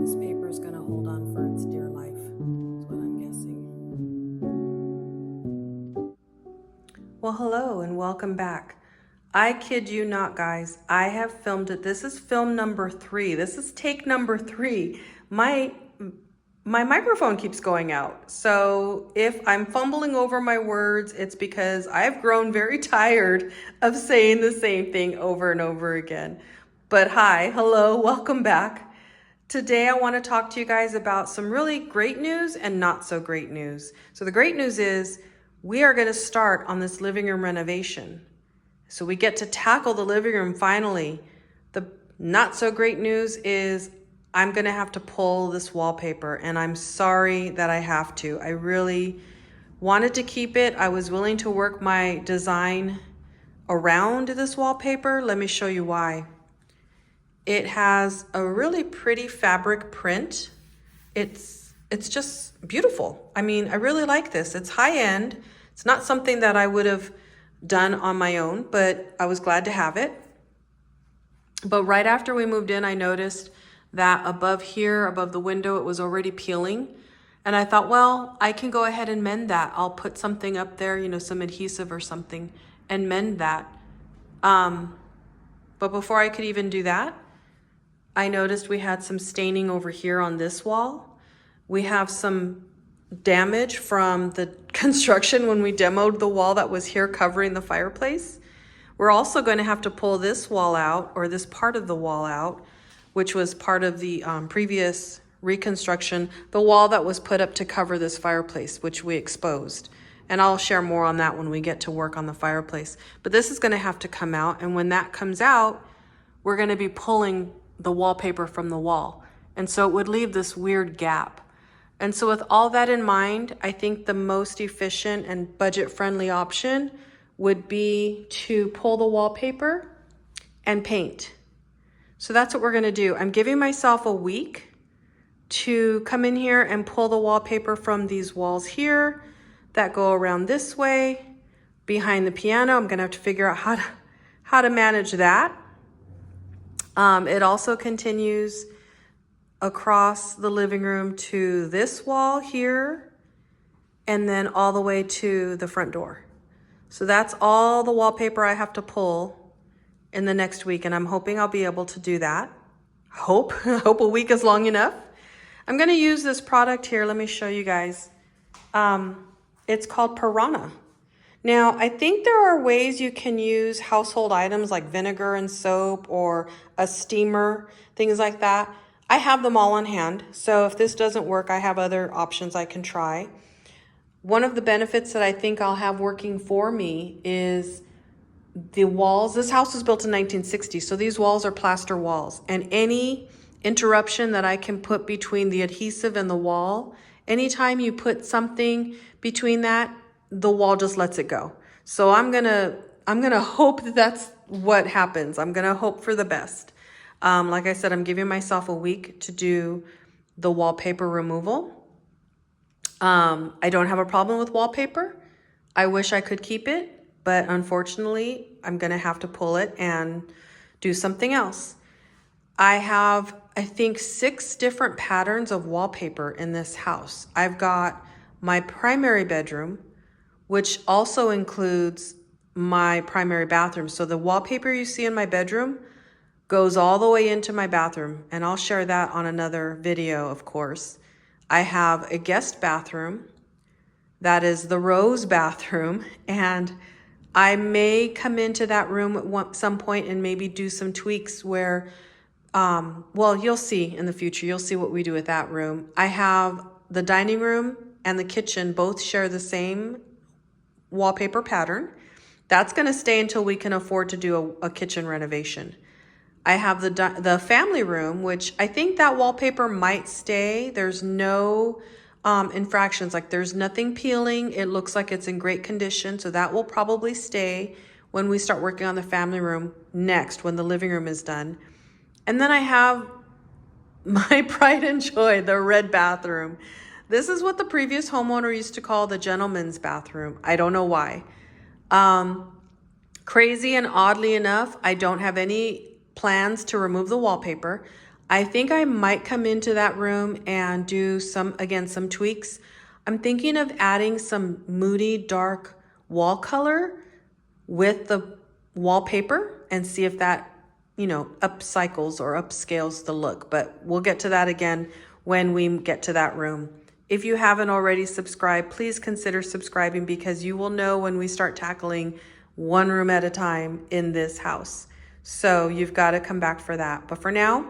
This paper is going to hold on for its dear life, is what I'm guessing. Well, hello and welcome back. I kid you not, guys. I have filmed it. This is film number 3. This is take number 3. My microphone keeps going out. So if I'm fumbling over my words, it's because I've grown very tired of saying the same thing over and over again. But hi, hello, welcome back. Today I want to talk to you guys about some really great news and not so great news. So the great news is we are going to start on this living room renovation. So we get to tackle the living room finally. The not so great news is I'm going to have to pull this wallpaper, and I'm sorry that I have to. I really wanted to keep it. I was willing to work my design around this wallpaper. Let me show you why. It has a really pretty fabric print. It's just beautiful. I mean, I really like this. It's high end. It's not something that I would have done on my own, but I was glad to have it. But right after we moved in, I noticed that above here, above the window, it was already peeling. And I thought, well, I can go ahead and mend that. I'll put something up there, you know, some adhesive or something, and mend that. But before I could even do that, I noticed we had some staining over here on this wall. We have some damage from the construction when we demoed the wall that was here covering the fireplace. We're also going to have to pull this wall out, or this part of the wall out, which was part of the previous reconstruction, the wall that was put up to cover this fireplace, which we exposed. And I'll share more on that when we get to work on the fireplace. But this is going to have to come out, and when that comes out, we're going to be pulling the wallpaper from the wall. And so it would leave this weird gap. And so with all that in mind, I think the most efficient and budget-friendly option would be to pull the wallpaper and paint. So that's what we're gonna do. I'm giving myself a week to come in here and pull the wallpaper from these walls here that go around this way, behind the piano. I'm gonna have to figure out how to manage that. It also continues across the living room to this wall here, and then all the way to the front door. So that's all the wallpaper I have to pull in the next week, and I'm hoping I'll be able to do that. Hope a week is long enough. I'm gonna use this product here. Let me show you guys. It's called Piranha. Now, I think there are ways you can use household items like vinegar and soap or a steamer, things like that. I have them all on hand, so if this doesn't work, I have other options I can try. One of the benefits that I think I'll have working for me is the walls. This house was built in 1960, so these walls are plaster walls, and any interruption that I can put between the adhesive and the wall, anytime you put something between that, the wall just lets it go. So I'm gonna hope that that's what happens. I'm gonna hope for the best. Like I said, I'm giving myself a week to do the wallpaper removal. I don't have a problem with wallpaper. I wish I could keep it, but unfortunately, I'm gonna have to pull it and do something else. I have, I think, 6 different patterns of wallpaper in this house. I've got my primary bedroom, which also includes my primary bathroom. So the wallpaper you see in my bedroom goes all the way into my bathroom, and I'll share that on another video, of course. I have a guest bathroom, that is the Rose bathroom, and I may come into that room at some point and maybe do some tweaks where, well, you'll see in the future, you'll see what we do with that room. I have the dining room and the kitchen both share the same wallpaper pattern. That's gonna stay until we can afford to do a kitchen renovation. I have the family room, which I think that wallpaper might stay. There's no infractions, like there's nothing peeling. It looks like it's in great condition, so that will probably stay when we start working on the family room next, when the living room is done. And then I have my pride and joy, the red bathroom. This is what the previous homeowner used to call the gentleman's bathroom. I don't know why. Crazy and oddly enough, I don't have any plans to remove the wallpaper. I think I might come into that room and do some tweaks. I'm thinking of adding some moody dark wall color with the wallpaper and see if that, upcycles or upscales the look. But we'll get to that again when we get to that room. If you haven't already subscribed, please consider subscribing because you will know when we start tackling one room at a time in this house. So you've got to come back for that. But for now,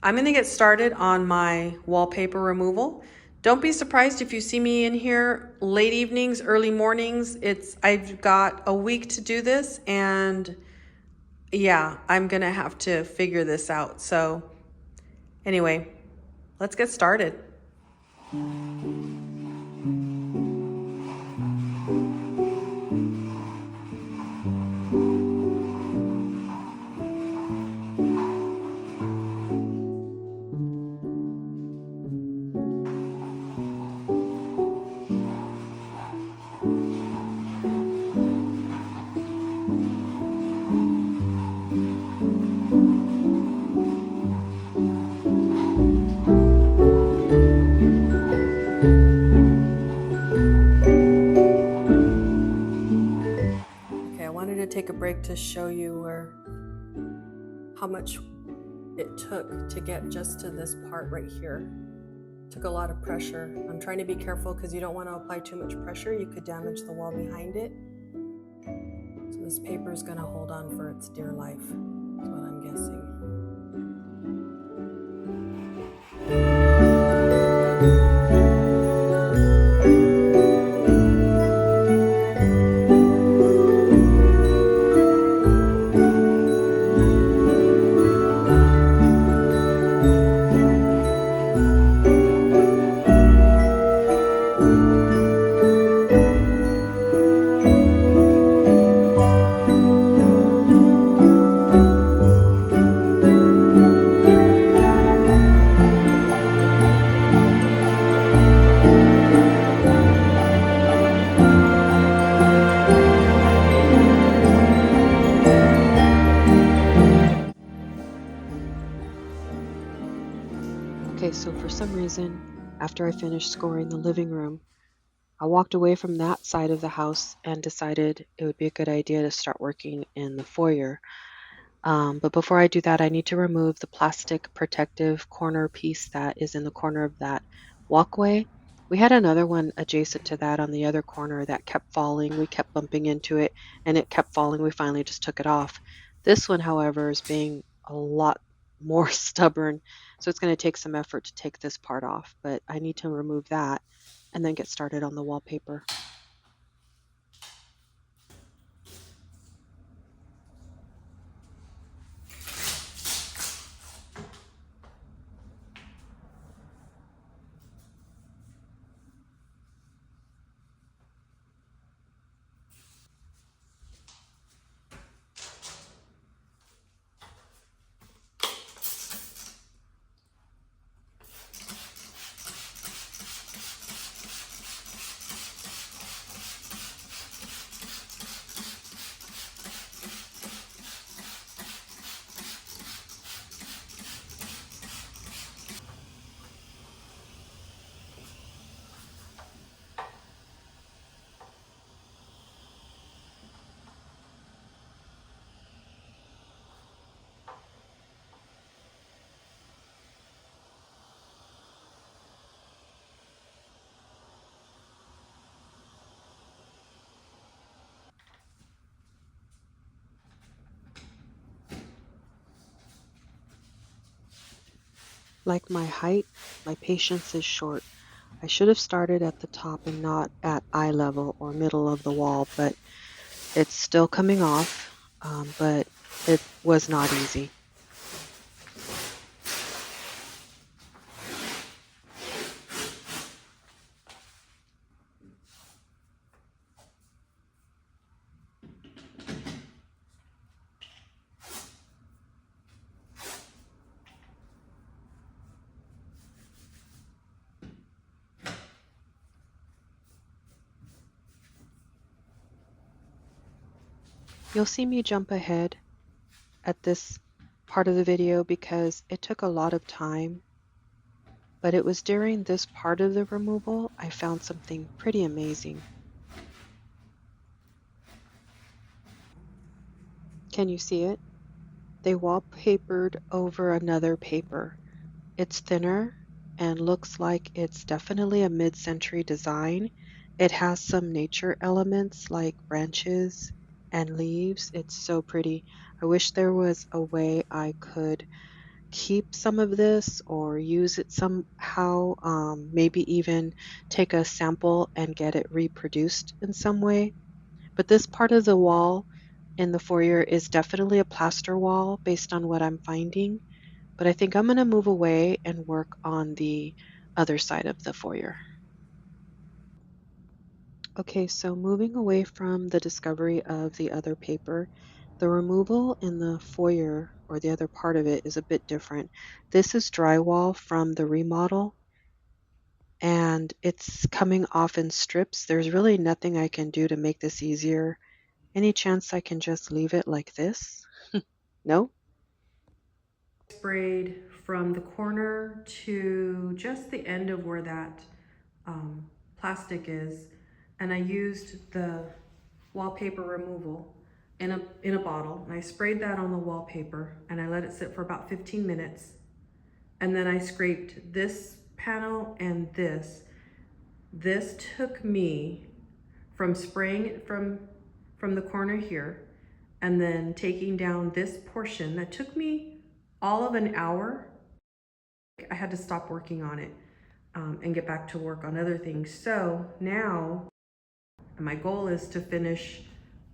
I'm going to get started on my wallpaper removal. Don't be surprised if you see me in here late evenings, early mornings. I've got a week to do this, and yeah, I'm going to have to figure this out. So anyway, let's get started. Take a break to show you how much it took to get just to this part right here. It took a lot of pressure. I'm trying to be careful because you don't want to apply too much pressure. You could damage the wall behind it. So this paper is going to hold on for its dear life, is what I'm guessing. Okay, so for some reason, after I finished scoring the living room, I walked away from that side of the house and decided it would be a good idea to start working in the foyer. But before I do that, I need to remove the plastic protective corner piece that is in the corner of that walkway. We had another one adjacent to that on the other corner that kept falling. We kept bumping into it and it kept falling. We finally just took it off. This one, however, is being a lot more stubborn. So it's going to take some effort to take this part off, but I need to remove that and then get started on the wallpaper. Like my height, my patience is short. I should have started at the top and not at eye level or middle of the wall, but it's still coming off, but it was not easy. You'll see me jump ahead at this part of the video because it took a lot of time, but it was during this part of the removal I found something pretty amazing. Can you see it? They wallpapered over another paper. It's thinner and looks like it's definitely a mid-century design. It has some nature elements like branches and leaves. It's so pretty. I wish there was a way I could keep some of this or use it somehow, maybe even take a sample and get it reproduced in some way. But this part of the wall in the foyer is definitely a plaster wall based on what I'm finding. But I think I'm going to move away and work on the other side of the foyer. Okay, so moving away from the discovery of the other paper, the removal in the foyer or the other part of it is a bit different. This is drywall from the remodel and it's coming off in strips. There's really nothing I can do to make this easier. Any chance I can just leave it like this? No? Sprayed from the corner to just the end of where that plastic is, and I used the wallpaper removal in a bottle, and I sprayed that on the wallpaper, and I let it sit for about 15 minutes, and then I scraped this panel and this. This took me from spraying it from the corner here and then taking down this portion that took me all of an hour. I had to stop working on it and get back to work on other things. So now my goal is to finish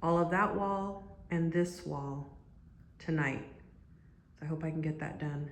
all of that wall and this wall tonight. So I hope I can get that done.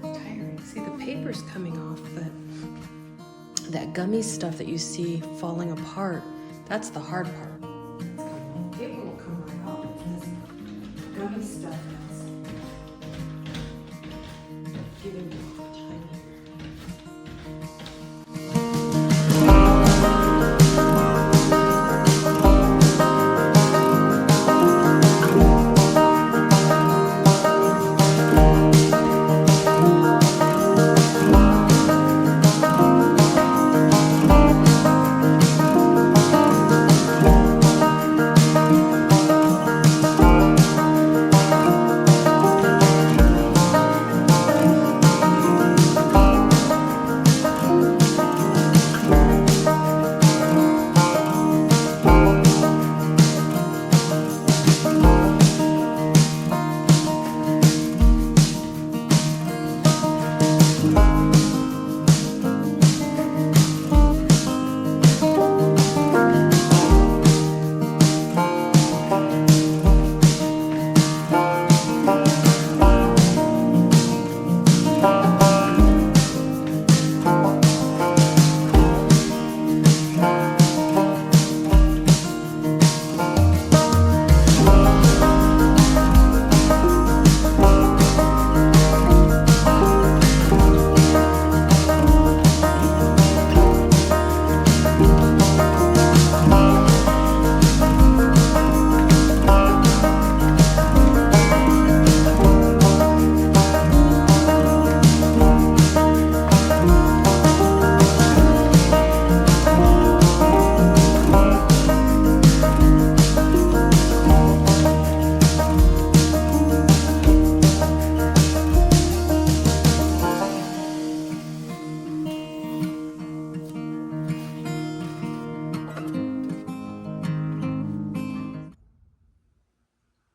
Tiring. See, the paper's coming off, but that gummy stuff that you see falling apart, that's the hard part. Paper will come right off. It's this gummy stuff that's giving me a hard time here.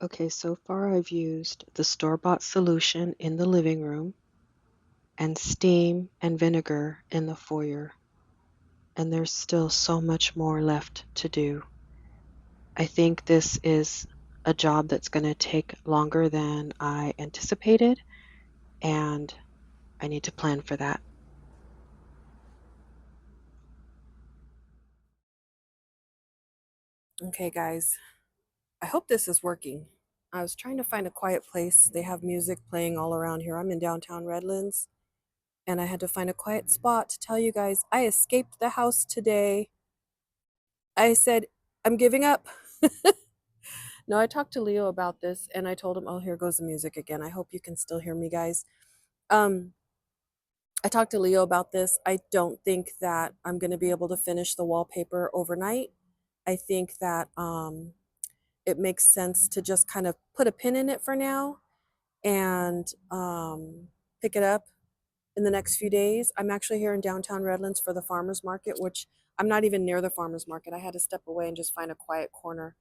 Okay, so far I've used the store-bought solution in the living room and steam and vinegar in the foyer. And there's still so much more left to do. I think this is a job that's going to take longer than I anticipated, and I need to plan for that. Okay, guys, I hope this is working. I was trying to find a quiet place. They have music playing all around here. I'm in downtown Redlands, and I had to find a quiet spot to tell you guys I escaped the house today. I said, I'm giving up. No, I talked to Leo about this and I told him, oh, here goes the music again. I hope you can still hear me, guys. Um, I talked to Leo about this. I don't think that I'm going to be able to finish the wallpaper overnight. I think that it makes sense to just kind of put a pin in it for now and pick it up in the next few days. I'm actually here in downtown Redlands for the farmers market, which I'm not even near the farmers market. I had to step away and just find a quiet corner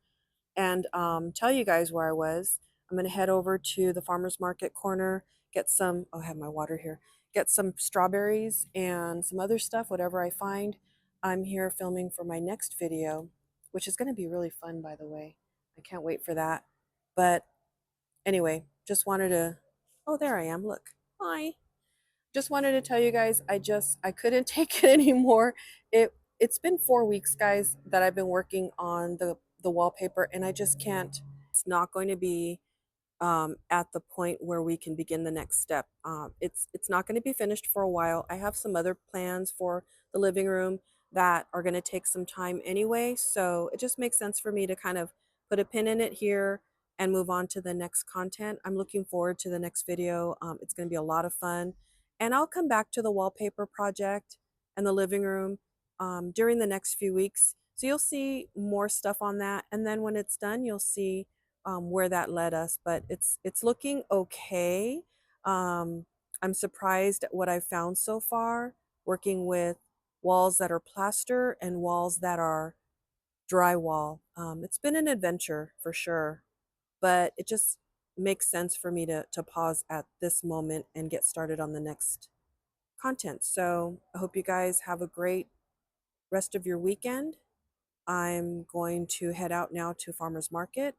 and tell you guys where I was. I'm going to head over to the farmers market corner, get some, oh, I have my water here, get some strawberries and some other stuff, whatever I find. I'm here filming for my next video, which is going to be really fun, by the way. I can't wait for that. But anyway, just wanted to, oh, there I am. Look. Hi. Just wanted to tell you guys, I couldn't take it anymore. It's been 4 weeks, guys, that I've been working on the wallpaper, and I just can't. It's not going to be at the point where we can begin the next step. It's not going to be finished for a while. I have some other plans for the living room that are going to take some time anyway, so it just makes sense for me to kind of put a pin in it here and move on to the next content. I'm looking forward to the next video. It's going to be a lot of fun, and I'll come back to the wallpaper project and the living room during the next few weeks. So you'll see more stuff on that, and then when it's done, you'll see where that led us, but it's looking okay. Um, I'm surprised at what I've found so far, working with walls that are plaster and walls that are drywall. It's been an adventure for sure, but it just makes sense for me to pause at this moment and get started on the next content. So I hope you guys have a great rest of your weekend. I'm going to head out now to farmers market.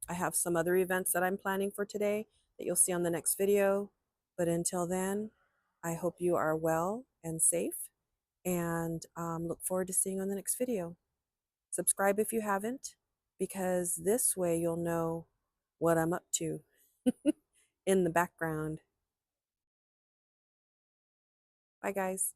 I have some other events that I'm planning for today that you'll see on the next video. But until then, I hope you are well and safe, and look forward to seeing you on the next video. Subscribe if you haven't, because this way you'll know what I'm up to in the background. Bye, guys.